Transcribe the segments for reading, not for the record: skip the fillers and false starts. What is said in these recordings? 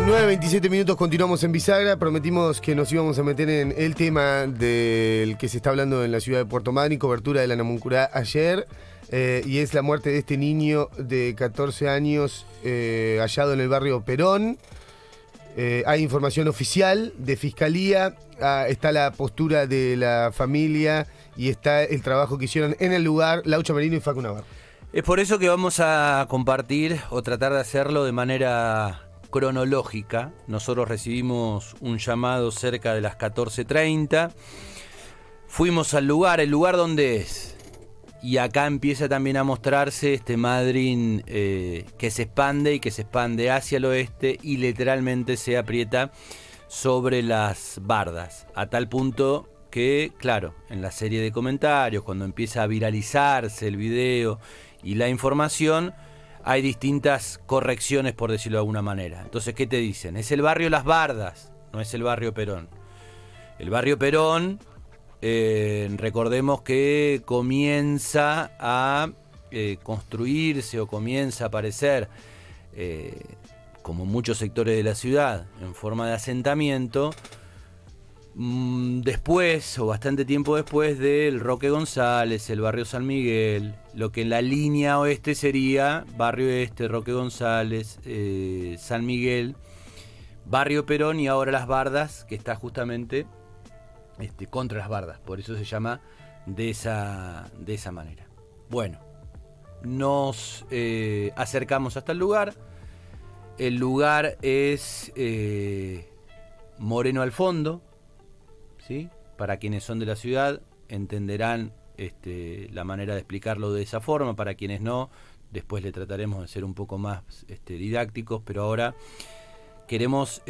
9:27 minutos, continuamos en Bisagra. Prometimos que nos íbamos a meter en el tema del que se está hablando en la ciudad de Puerto Madryn, cobertura de la Namuncurá ayer, y es la muerte de este niño de 14 años hallado en el barrio Perón. Hay información oficial de Fiscalía, está la postura de la familia y está el trabajo que hicieron en el lugar Laucha Merino y Facu Navarro. Es por eso que vamos a compartir o tratar de hacerlo de manera cronológica. Nosotros recibimos un llamado cerca de las 14:30. Fuimos al lugar, ¿el lugar dónde es? Y acá empieza también a mostrarse este Madryn que se expande y que se expande hacia el oeste y literalmente se aprieta sobre las bardas. A tal punto que, claro, en la serie de comentarios, cuando empieza a viralizarse el video y la información, hay distintas correcciones, por decirlo de alguna manera. Entonces, ¿qué te dicen? Es el barrio Las Bardas, no es el barrio Perón. El barrio Perón, recordemos que comienza a construirse o comienza a aparecer, como muchos sectores de la ciudad, en forma de asentamiento, después o bastante tiempo después del Roque González, el barrio San Miguel, lo que en la línea oeste sería barrio este, Roque González, San Miguel, barrio Perón y ahora Las Bardas, que está justamente contra Las Bardas, por eso se llama de esa manera. Bueno, nos acercamos hasta el lugar. El lugar es Moreno al fondo, ¿sí? Para quienes son de la ciudad entenderán la manera de explicarlo de esa forma. Para quienes no, después le trataremos de ser un poco más didácticos, pero ahora queremos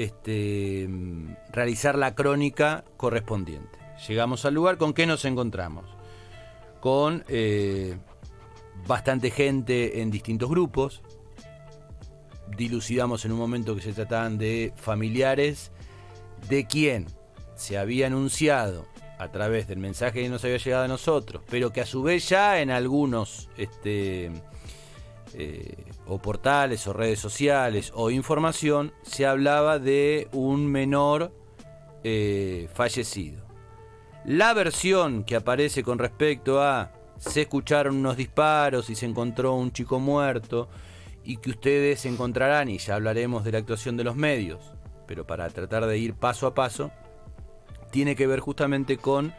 realizar la crónica correspondiente. Llegamos al lugar, ¿con qué nos encontramos? Con bastante gente en distintos grupos. Dilucidamos en un momento que se trataban de familiares de quien se había anunciado a través del mensaje que nos había llegado a nosotros, pero que a su vez ya en algunos o portales o redes sociales o información se hablaba de un menor fallecido. La versión que aparece con respecto a se escucharon unos disparos y se encontró un chico muerto y que ustedes encontrarán, y ya hablaremos de la actuación de los medios, pero para tratar de ir paso a paso, tiene que ver justamente con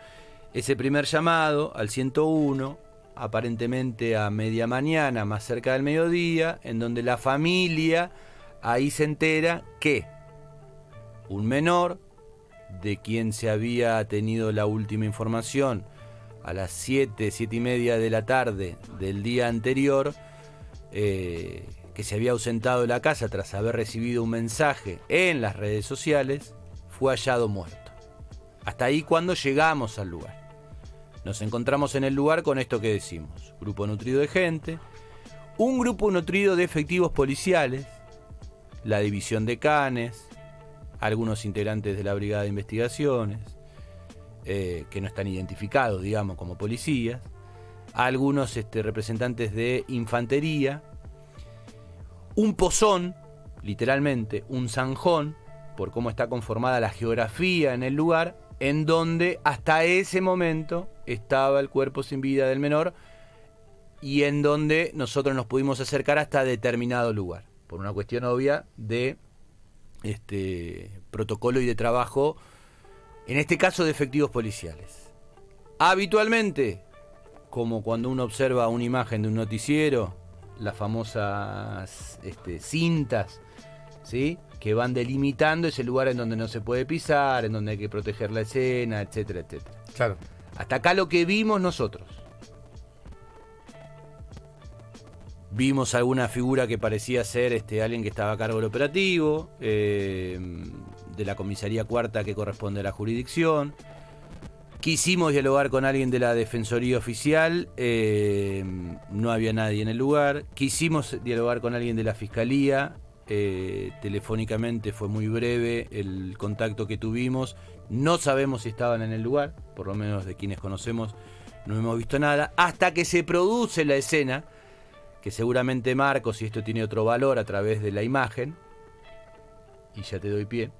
ese primer llamado al 101, aparentemente a media mañana, más cerca del mediodía, en donde la familia ahí se entera que un menor, de quien se había tenido la última información a las 7:30 de la tarde del día anterior, que se había ausentado de la casa tras haber recibido un mensaje en las redes sociales, fue hallado muerto. Hasta ahí cuando llegamos al lugar. Nos encontramos en el lugar con esto que decimos. Grupo nutrido de gente, un grupo nutrido de efectivos policiales, la división de Canes, algunos integrantes de la brigada de investigaciones, que no están identificados, digamos, como policías, algunos representantes de infantería, un pozón, literalmente, un zanjón, por cómo está conformada la geografía en el lugar, en donde hasta ese momento estaba el cuerpo sin vida del menor y en donde nosotros nos pudimos acercar hasta determinado lugar, por una cuestión obvia de protocolo y de trabajo, en este caso de efectivos policiales. Habitualmente, como cuando uno observa una imagen de un noticiero, las famosas cintas, ¿sí?, que van delimitando ese lugar en donde no se puede pisar, en donde hay que proteger la escena, etcétera, etcétera. Claro. Hasta acá lo que vimos nosotros. Vimos alguna figura que parecía ser alguien que estaba a cargo del operativo, de la comisaría cuarta que corresponde a la jurisdicción. Quisimos dialogar con alguien de la Defensoría Oficial, no había nadie en el lugar. Quisimos dialogar con alguien de la Fiscalía, telefónicamente fue muy breve el contacto que tuvimos. No sabemos si estaban en el lugar, por lo menos de quienes conocemos no hemos visto nada, hasta que se produce la escena, que seguramente Marcos, y esto tiene otro valor a través de la imagen, y ya te doy pie,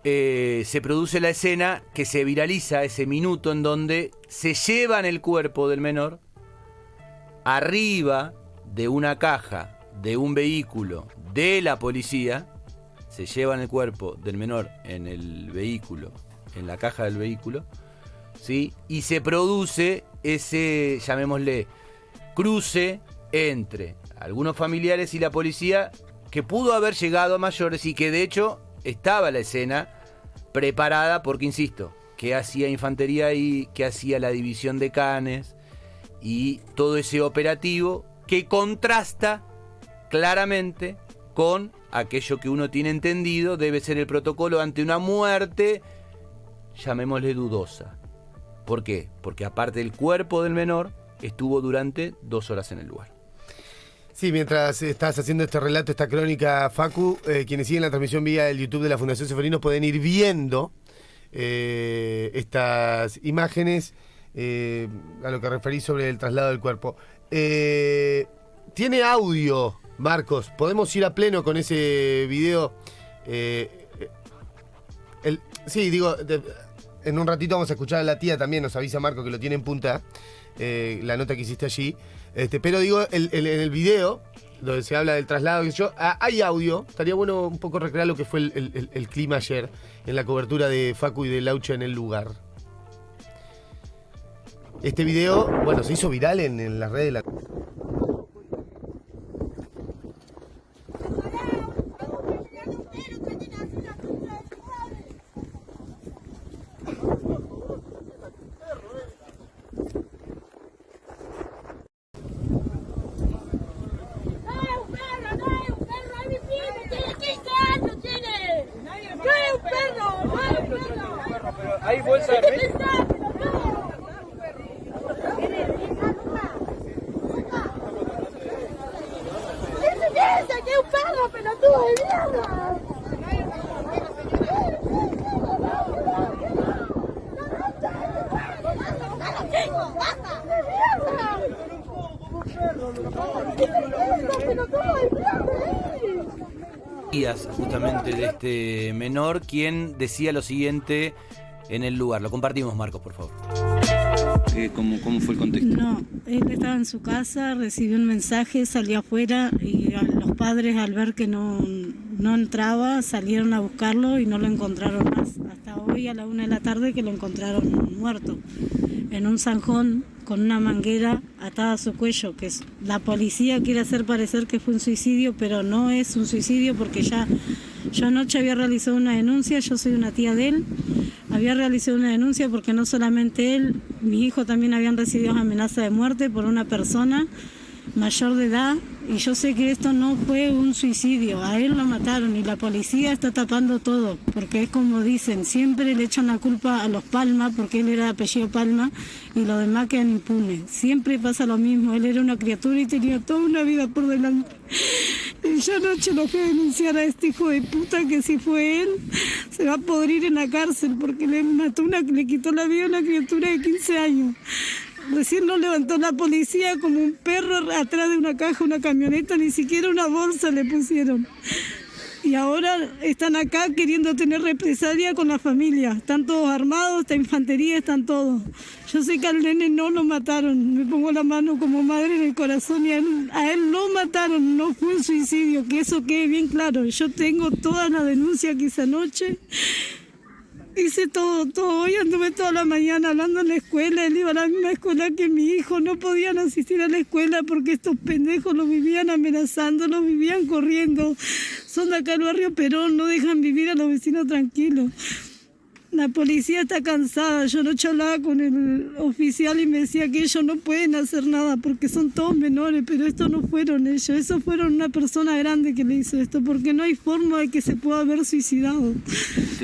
se produce la escena que se viraliza ese minuto en donde se llevan el cuerpo del menor arriba de una caja de un vehículo de la policía, se llevan el cuerpo del menor en el vehículo, en la caja del vehículo, ¿sí? Y se produce ese, llamémosle, cruce entre algunos familiares y la policía, que pudo haber llegado a mayores y que de hecho estaba la escena preparada porque, insisto, que hacía infantería ahí, que hacía la división de canes y todo ese operativo que contrasta claramente con aquello que uno tiene entendido debe ser el protocolo ante una muerte, llamémosle dudosa. ¿Por qué? Porque aparte del cuerpo del menor, estuvo durante 2 horas en el lugar. Sí, mientras estás haciendo este relato, esta crónica, Facu, quienes siguen la transmisión vía el YouTube de la Fundación Seferinos pueden ir viendo estas imágenes a lo que referí sobre el traslado del cuerpo. Tiene audio, Marcos, podemos ir a pleno con ese video. Sí, digo, en un ratito vamos a escuchar a la tía también, nos avisa Marco que lo tiene en punta, la nota que hiciste allí. Pero digo, en el video, donde se habla del traslado, hay audio. Estaría bueno un poco recrear lo que fue el clima ayer en la cobertura de Facu y de Laucha en el lugar. Este video, bueno, se hizo viral en las redes de la... Hay bolsa de leche. ¡Ese que es un perro, pelotudo de mierda! Justamente de este menor, quien decía lo siguiente en el lugar. Lo compartimos, Marcos, por favor. ¿Cómo fue el contexto? No, él estaba en su casa, recibió un mensaje, salió afuera y los padres, al ver que no entraba, salieron a buscarlo y no lo encontraron más. Hasta hoy a la 1 de la tarde que lo encontraron muerto en un zanjón con una manguera atada a su cuello, que la policía quiere hacer parecer que fue un suicidio, pero no es un suicidio porque yo anoche había realizado una denuncia, yo soy una tía de él, había realizado una denuncia porque no solamente él, mi hijo también habían recibido amenaza de muerte por una persona mayor de edad, y yo sé que esto no fue un suicidio, a él lo mataron y la policía está tapando todo, porque es como dicen, siempre le echan la culpa a los Palma, porque él era de apellido Palma, y los demás quedan impunes. Siempre pasa lo mismo, él era una criatura y tenía toda una vida por delante. Y yo anoche lo fui a denunciar a este hijo de puta, que si fue él, se va a podrir en la cárcel, porque le quitó la vida a una criatura de 15 años. Recién lo levantó la policía como un perro atrás de una caja, una camioneta, ni siquiera una bolsa le pusieron. Y ahora están acá queriendo tener represalia con la familia. Están todos armados, está infantería, están todos. Yo sé que al nene no lo mataron. Me pongo la mano como madre en el corazón y a él lo mataron. No fue un suicidio, que eso quede bien claro. Yo tengo toda la denuncia que hice anoche. Hice todo. Hoy anduve toda la mañana hablando en la escuela. Él iba a la misma escuela que mi hijo. No podían asistir a la escuela porque estos pendejos los vivían amenazando, los vivían corriendo. Son de acá del barrio Perón, no dejan vivir a los vecinos tranquilos. La policía está cansada. Yo anoche hablaba con el oficial y me decía que ellos no pueden hacer nada porque son todos menores, pero estos no fueron ellos, esos fueron una persona grande que le hizo esto, porque no hay forma de que se pueda haber suicidado.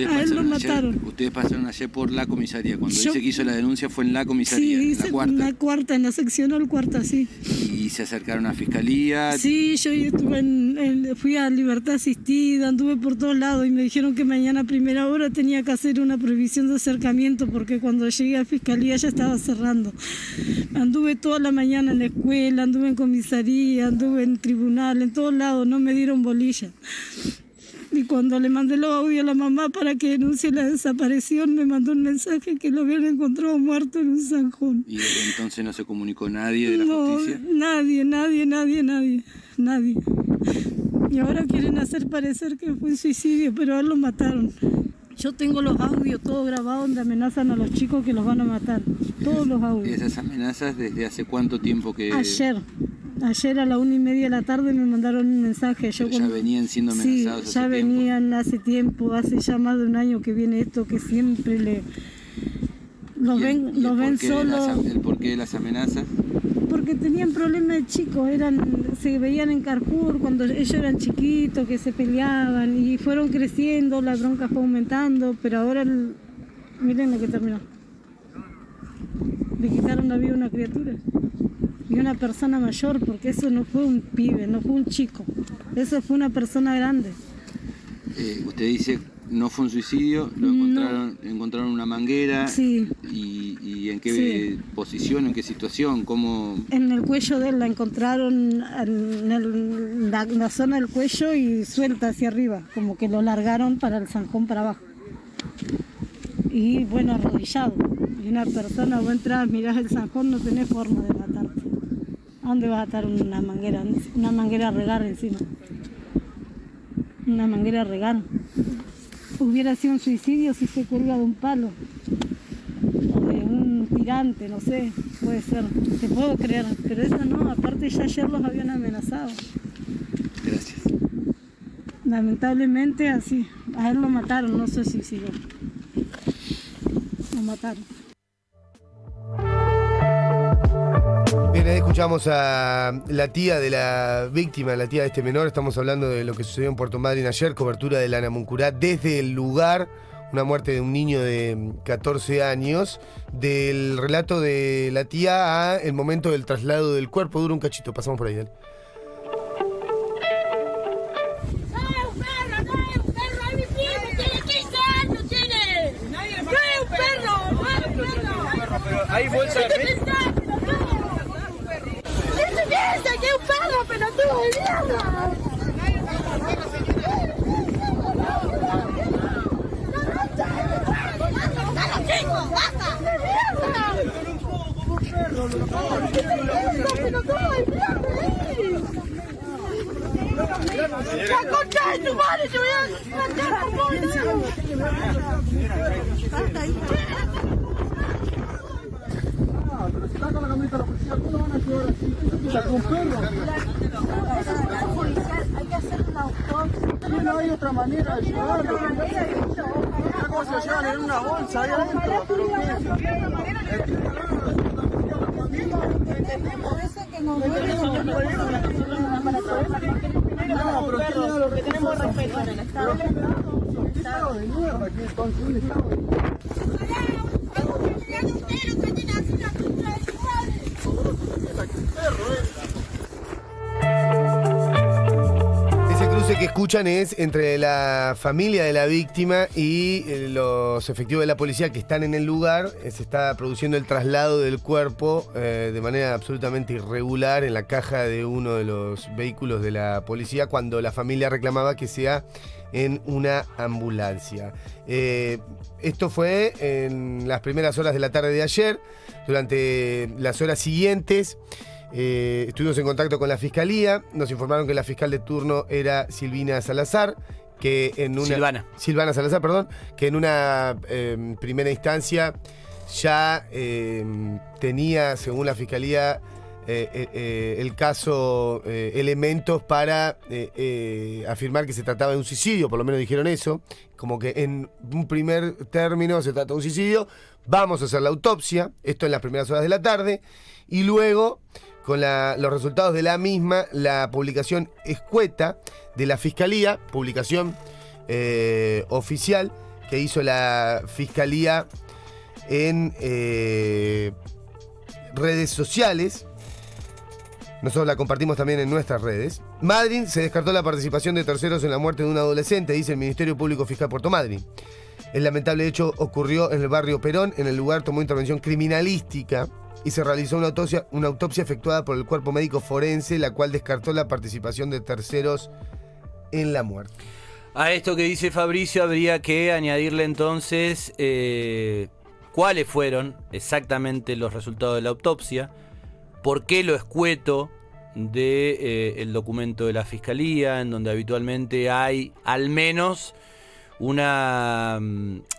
A él lo mataron. Ustedes pasaron ayer por la comisaría. Cuando dice que hizo la denuncia fue en la comisaría, sí, en la cuarta. En la cuarta, en la seccional cuarta, sí. ¿Y se acercaron a fiscalía? Sí, yo estuve fui a Libertad Asistida, anduve por todos lados y me dijeron que mañana a primera hora tenía que hacer una prohibición de acercamiento porque cuando llegué a fiscalía ya estaba cerrando. Anduve toda la mañana en la escuela, anduve en comisaría, anduve en tribunal, en todos lados, no me dieron bolilla. Y cuando le mandé los audios a la mamá para que denuncie la desaparición, me mandó un mensaje que lo habían encontrado muerto en un zanjón. ¿Y entonces no se comunicó nadie de la No, justicia? nadie. Y ahora quieren hacer parecer que fue un suicidio, pero a él lo mataron. Yo tengo los audios todos grabados donde amenazan a los chicos que los van a matar. Todos los audios. ¿Y esas amenazas desde hace cuánto tiempo que...? Ayer a la 1:30 de la tarde me mandaron un mensaje. ¿Ya venían siendo amenazados Sí, ya venían hace tiempo, hace ya más de un año que viene esto, que siempre los ven solo. ¿El porqué de las amenazas? Porque tenían problemas de chicos, se veían en Carrefour cuando ellos eran chiquitos, que se peleaban y fueron creciendo, la bronca fue aumentando, pero ahora, miren lo que terminó. Le quitaron la vida a una criatura y una persona mayor, porque eso no fue un pibe, no fue un chico, eso fue una persona grande. Usted dice, no fue un suicidio, encontraron una manguera. Sí. ¿Y en qué posición, en qué situación? ¿Cómo? En el cuello de él la encontraron, en la zona del cuello y suelta hacia arriba, como que lo largaron para el zanjón para abajo. Y bueno, arrodillado. Y una persona, vos entras, mirás el zanjón, no tenés forma de matarte. ¿A dónde vas a atar una manguera? Una manguera a regar encima. Una manguera a regar. Hubiera sido un suicidio si se cuelga de un palo. O de un tirante, no sé, puede ser. Te puedo creer, pero eso no, aparte ya ayer los habían amenazado. Gracias. Lamentablemente así. A él lo mataron, no se suicidó. Lo mataron. Bien, ahí escuchamos a la tía de la víctima, la tía de este menor. Estamos hablando de lo que sucedió en Puerto Madryn ayer, cobertura de la Namuncurá desde el lugar, una muerte de un niño de 14 años. Del relato de la tía a el momento del traslado del cuerpo, dura un cachito, pasamos por ahí, dale. ¿Hay bolsa de leche? ¿Qué piensa que es un perro, pelotudo de mierda? ¡La concha de tu madre! ¡Te voy a matar a vos! Pero si está con la camioneta de la policía, ¿cómo lo van a llevar así? ¿Sacó un perro? Hay que hacer una autopsia. No hay otra manera de llevarlo. Una cosa se llevan en una bolsa ahí adentro, pero Parece que nos duele porque tenemos respeto en el Estado. Un estado de mierda aquí, entonces, un estado de mierda. Ese cruce que escuchan es entre la familia de la víctima y los efectivos de la policía que están en el lugar. Se está produciendo el traslado del cuerpo de manera absolutamente irregular en la caja de uno de los vehículos de la policía, cuando la familia reclamaba que sea en una ambulancia. Esto fue en las primeras horas de la tarde de ayer. Durante las horas siguientes estuvimos en contacto con la fiscalía. Nos informaron que la fiscal de turno era Silvina Salazar, que en una Silvana Salazar, perdón, que en una primera instancia ya tenía, según la fiscalía, el caso, elementos para afirmar que se trataba de un suicidio, por lo menos dijeron eso, como que en un primer término se trata de un suicidio. Vamos a hacer la autopsia, esto en las primeras horas de la tarde, y luego, con los resultados de la misma, la publicación escueta de la fiscalía, publicación oficial que hizo la fiscalía en redes sociales. Nosotros la compartimos también en nuestras redes. Madryn se descartó la participación de terceros en la muerte de un adolescente, dice el Ministerio Público Fiscal Puerto Madryn. El lamentable hecho ocurrió en el barrio Perón. En el lugar tomó intervención criminalística y se realizó una autopsia efectuada por el cuerpo médico forense, la cual descartó la participación de terceros en la muerte. A esto que dice Fabricio habría que añadirle entonces cuáles fueron exactamente los resultados de la autopsia, por qué lo escueto del documento de la Fiscalía, en donde habitualmente hay al menos una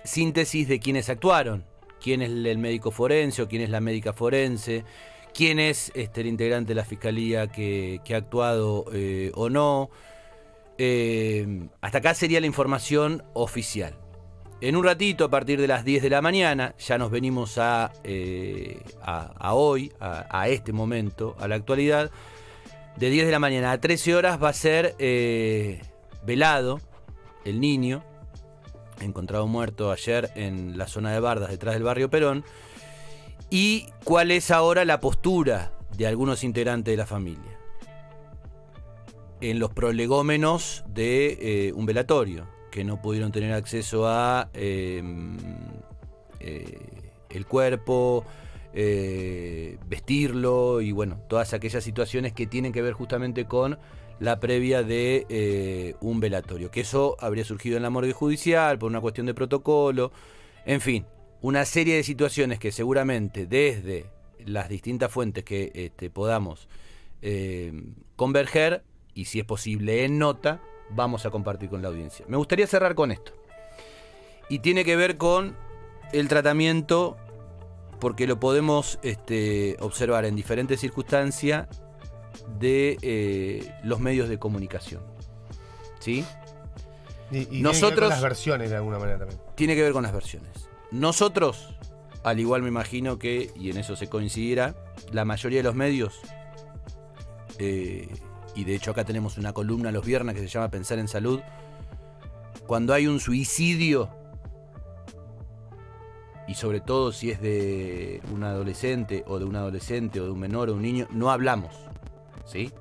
síntesis de quiénes actuaron, quién es el médico forense o quién es la médica forense, quién es el integrante de la Fiscalía que ha actuado o no. Hasta acá sería la información oficial. En un ratito, a partir de las 10 de la mañana, ya nos venimos a hoy, a este momento, a la actualidad. De 10 de la mañana a 13 horas va a ser velado el niño, encontrado muerto ayer en la zona de Bardas, detrás del barrio Perón. Y cuál es ahora la postura de algunos integrantes de la familia en los prolegómenos de un velatorio, que no pudieron tener acceso a el cuerpo, vestirlo y bueno, todas aquellas situaciones que tienen que ver justamente con la previa de un velatorio, que eso habría surgido en la morgue judicial por una cuestión de protocolo, en fin, una serie de situaciones que seguramente desde las distintas fuentes que podamos converger, y si es posible en nota, vamos a compartir con la audiencia. Me gustaría cerrar con esto, y tiene que ver con el tratamiento, porque lo podemos observar en diferentes circunstancias de los medios de comunicación, ¿sí? Y nosotros, tiene que ver con las versiones de alguna manera también. Tiene que ver con las versiones. Nosotros, al igual me imagino que, y en eso se coincidirá, la mayoría de los medios, y de hecho acá tenemos una columna los viernes que se llama Pensar en Salud, cuando hay un suicidio, y sobre todo si es de un adolescente o de un adolescente o de un menor o un niño, no hablamos, ¿sí?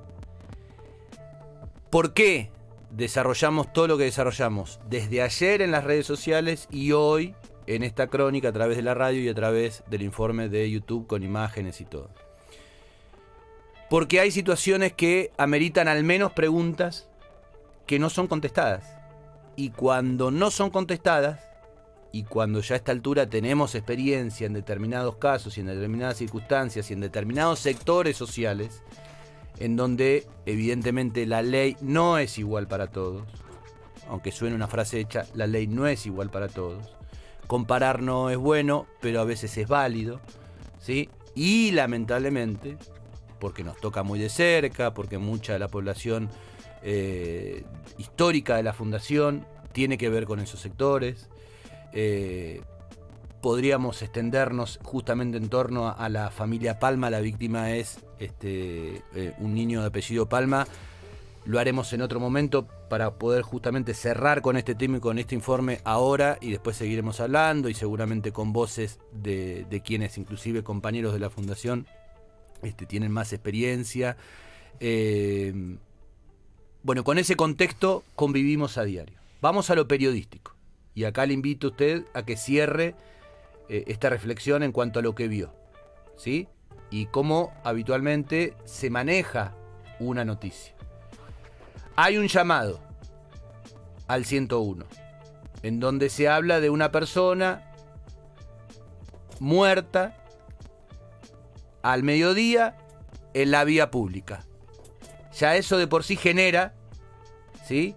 ¿Por qué desarrollamos todo lo que desarrollamos desde ayer en las redes sociales y hoy en esta crónica a través de la radio y a través del informe de YouTube con imágenes y todo? Porque hay situaciones que ameritan al menos preguntas que no son contestadas. Y cuando no son contestadas, y cuando ya a esta altura tenemos experiencia en determinados casos y en determinadas circunstancias y en determinados sectores sociales, en donde evidentemente la ley no es igual para todos, aunque suene una frase hecha, la ley no es igual para todos. Comparar no es bueno, pero a veces es válido, ¿sí? Y lamentablemente, porque nos toca muy de cerca, porque mucha de la población histórica de la fundación tiene que ver con esos sectores, podríamos extendernos justamente en torno a la familia Palma. La víctima es un niño de apellido Palma. Lo haremos en otro momento para poder justamente cerrar con este tema y con este informe ahora, y después seguiremos hablando y seguramente con voces de quienes, inclusive compañeros de la fundación, tienen más experiencia. Bueno, con ese contexto convivimos a diario. Vamos a lo periodístico. Y acá le invito a usted a que cierre esta reflexión en cuanto a lo que vio, ¿sí? Y cómo habitualmente se maneja una noticia. Hay un llamado al 101, en donde se habla de una persona muerta al mediodía en la vía pública. Ya eso de por sí genera, ¿sí?,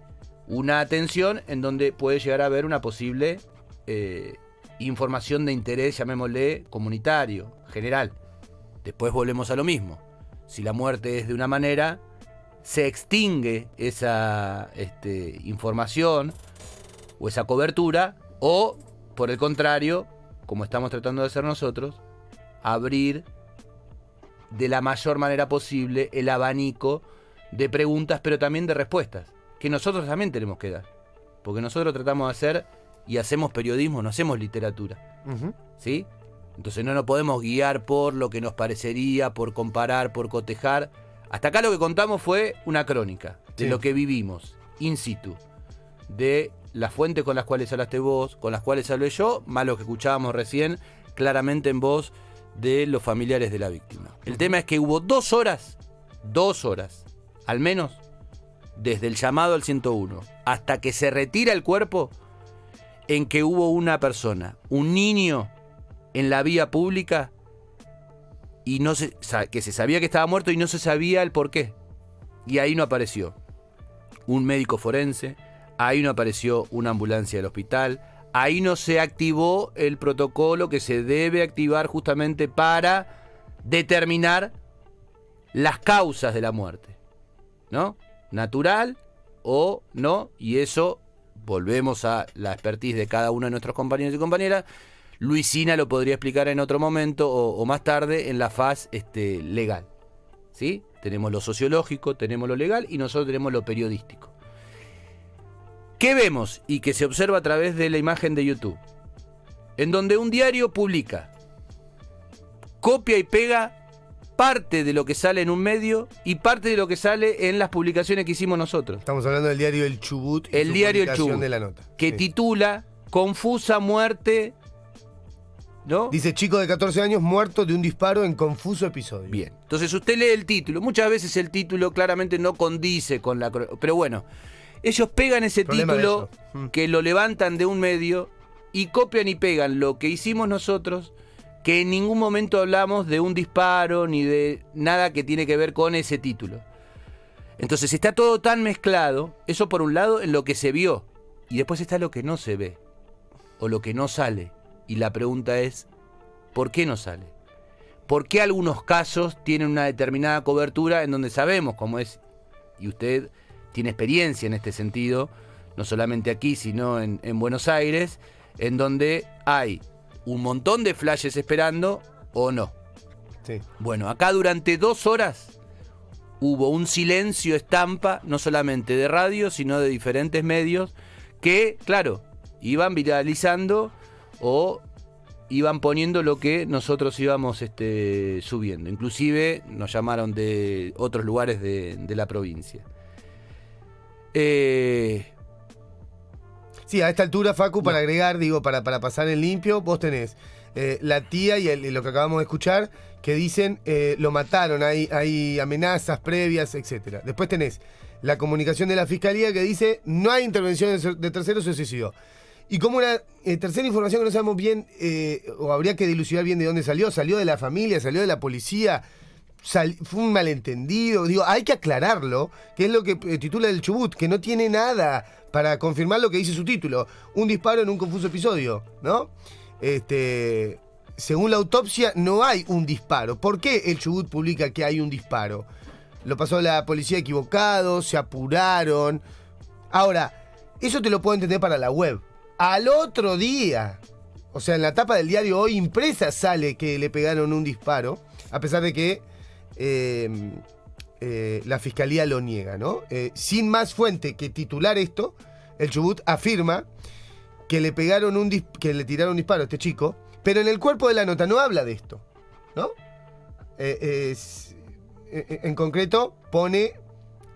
una atención en donde puede llegar a haber una posible información de interés, llamémosle comunitario, general. Después volvemos a lo mismo. Si la muerte es de una manera, se extingue esa información o esa cobertura, o por el contrario, como estamos tratando de hacer nosotros, abrir de la mayor manera posible el abanico de preguntas, pero también de respuestas, que nosotros también tenemos que dar, porque nosotros tratamos de hacer y hacemos periodismo, no hacemos literatura, ¿sí? Entonces no nos podemos guiar por lo que nos parecería, por comparar, por cotejar. Hasta acá lo que contamos fue una crónica de lo que vivimos in situ, de las fuentes con las cuales hablaste vos, con las cuales hablé yo, más lo que escuchábamos recién claramente en voz de los familiares de la víctima. El tema es que hubo 2 horas, al menos, desde el llamado al 101 hasta que se retira el cuerpo, en que hubo una persona, un niño en la vía pública y que se sabía que estaba muerto y no se sabía el por qué. Y ahí no apareció un médico forense, ahí no apareció una ambulancia del hospital, ahí no se activó el protocolo que se debe activar justamente para determinar las causas de la muerte, ¿no? Natural o no, y eso volvemos a la expertise de cada uno de nuestros compañeros y compañeras. Luisina lo podría explicar en otro momento o más tarde en la faz legal, ¿sí? Tenemos lo sociológico, tenemos lo legal y nosotros tenemos lo periodístico. ¿Qué vemos y que se observa a través de la imagen de YouTube? En donde un diario publica, copia y pega parte de lo que sale en un medio y parte de lo que sale en las publicaciones que hicimos nosotros. Estamos hablando del diario El Chubut. El diario El Chubut, de la nota. Que titula Confusa muerte, ¿no? Dice, chico de 14 años muerto de un disparo en confuso episodio. Bien, entonces usted lee el título. Muchas veces el título claramente no condice con la... Pero bueno, ellos pegan ese título que lo levantan de un medio y copian y pegan lo que hicimos nosotros, que en ningún momento hablamos de un disparo ni de nada que tiene que ver con ese título. Entonces está todo tan mezclado, eso por un lado en lo que se vio, y después está lo que no se ve, o lo que no sale. Y la pregunta es, ¿por qué no sale? ¿Por qué algunos casos tienen una determinada cobertura en donde sabemos cómo es? Y usted tiene experiencia en este sentido, no solamente aquí, sino en Buenos Aires, en donde hay un montón de flashes esperando o no. Sí. Bueno, acá durante 2 horas hubo un silencio estampa, no solamente de radio, sino de diferentes medios, que, claro, iban viralizando o iban poniendo lo que nosotros íbamos subiendo. Inclusive nos llamaron de otros lugares de la provincia. Sí, a esta altura, Facu, para agregar, digo, para pasar en limpio, vos tenés la tía y lo que acabamos de escuchar, que dicen lo mataron, hay amenazas previas, etc. Después tenés la comunicación de la Fiscalía que dice no hay intervención de terceros, se suicidó. Y como una tercera información que no sabemos bien, o habría que dilucidar bien de dónde salió de la familia, salió de la policía, fue un malentendido, digo, hay que aclararlo, que es lo que titula El Chubut, que no tiene nada para confirmar lo que dice su título, un disparo en un confuso episodio, ¿no? Según la autopsia no hay un disparo. ¿Por qué El Chubut publica que hay un disparo? Lo pasó la policía equivocado, se apuraron. Ahora, eso te lo puedo entender para la web. Al otro día, o sea, en la tapa del diario Hoy impresa sale que le pegaron un disparo, a pesar de que la Fiscalía lo niega, ¿no? Sin más fuente que titular esto, El Chubut afirma que le pegaron que le tiraron un disparo a este chico, pero en el cuerpo de la nota no habla de esto, ¿no? En concreto pone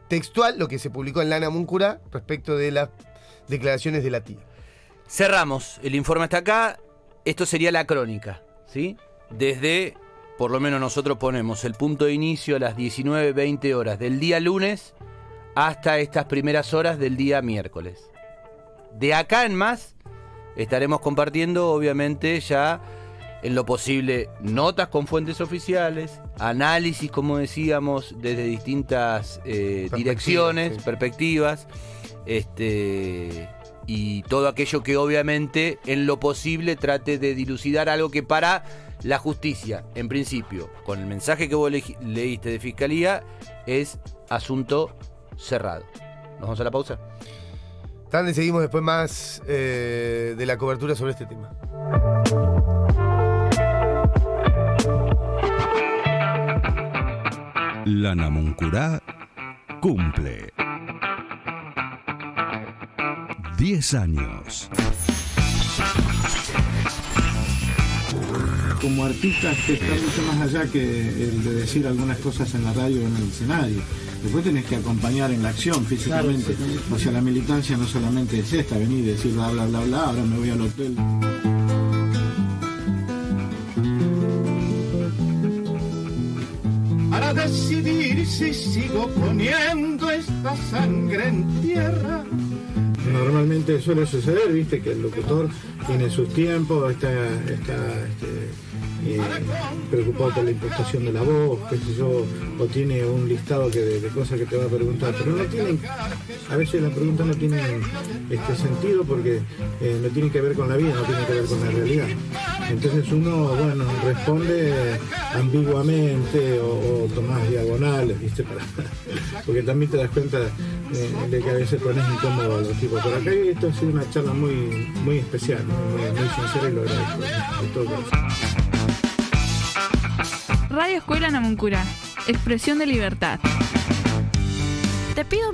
textual lo que se publicó en la Namuncurá respecto de las declaraciones de la tía. Cerramos, el informe está acá, esto sería la crónica, ¿sí? Desde, por lo menos nosotros ponemos el punto de inicio a las 19:20 horas del día lunes hasta estas primeras horas del día miércoles. De acá en más estaremos compartiendo, obviamente, ya en lo posible notas con fuentes oficiales, análisis, como decíamos, desde distintas direcciones, sí. perspectivas, y todo aquello que obviamente en lo posible trate de dilucidar algo que para la justicia, en principio, con el mensaje que vos leíste de Fiscalía, es asunto cerrado. ¿Nos vamos a la pausa? Tande, seguimos después más de la cobertura sobre este tema. La Namuncurá cumple 10 años. Como artista está mucho más allá que el de decir algunas cosas en la radio o en el escenario. Después tenés que acompañar en la acción físicamente. O sea, la militancia no solamente es esta, venir y decir bla, bla, bla, bla, ahora me voy al hotel. para decidir si sigo poniendo esta sangre en tierra. Normalmente suele suceder, viste, que el locutor tiene sus tiempos, está preocupado por la impostación de la voz, qué sé yo, o tiene un listado de cosas que te va a preguntar, pero no tienen, a veces las preguntas no tienen sentido porque no tienen que ver con la vida, no tienen que ver con la realidad. Entonces uno, bueno, responde ambiguamente o tomás diagonales, viste, porque también te das cuenta de que a veces pones incómodo a los tipos. Pero acá esto ha sido una charla muy especial, muy sincera y lo agradezco de todo corazón. Radio Escuela Namuncurá, expresión de libertad. Te pido